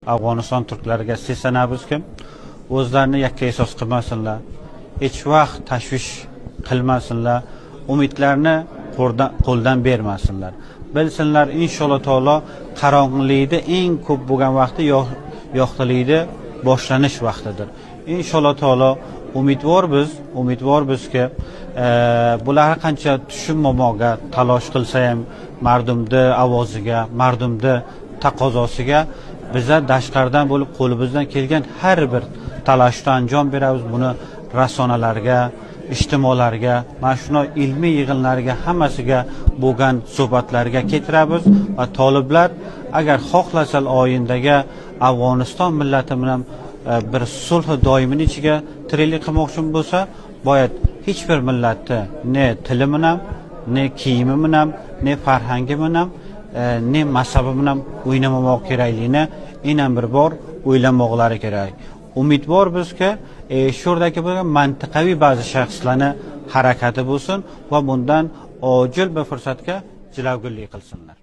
Afg'oniston turklariga seslanamizki, o'zlarini yakka e'sos qilmasinlar, hech vaqt tashvish qilmasinlar, umidlarni qo'ldan bermasinlar. Bilsinlar, inshaalloh taolo qorong'ilikda eng ko'p bo'lgan vaqti yoqtilikda boshlanish vaqtidir. Inshaalloh taolo umidvorbizki, bular qancha tushunmamoqga talosh qilsa ham, mardumni ovoziga, mardumni taqozosiga bizlar tashqaridan bo'lib qo'limizdan kelgan har bir talashda anjom beramiz. Buni rasonalarga, ijtimolarga, mana shunday ilmiy yig'inlarga hammasiga bo'lgan suhbatlarga keltiramiz va toliblar agar xohlasalar oyindagi Afg'oniston millati bilan bir sulh doimining ichiga tiriklik qilmoqchi bo'lsa, boyat hech bir millatni ne tili bilan, ne kiyimi bilan, ne farhangi bilan, ne mazhabi bilan o'ynamamoq kerakligini yana bir bor o'ylamoqlari kerak. Umidvor bizga shu yerdagi bo'lgan mantiqaviy ba'zi shaxslarni harakati bo'lsin va bundan ojil bir fursatga jilovgirlik qilsinlar.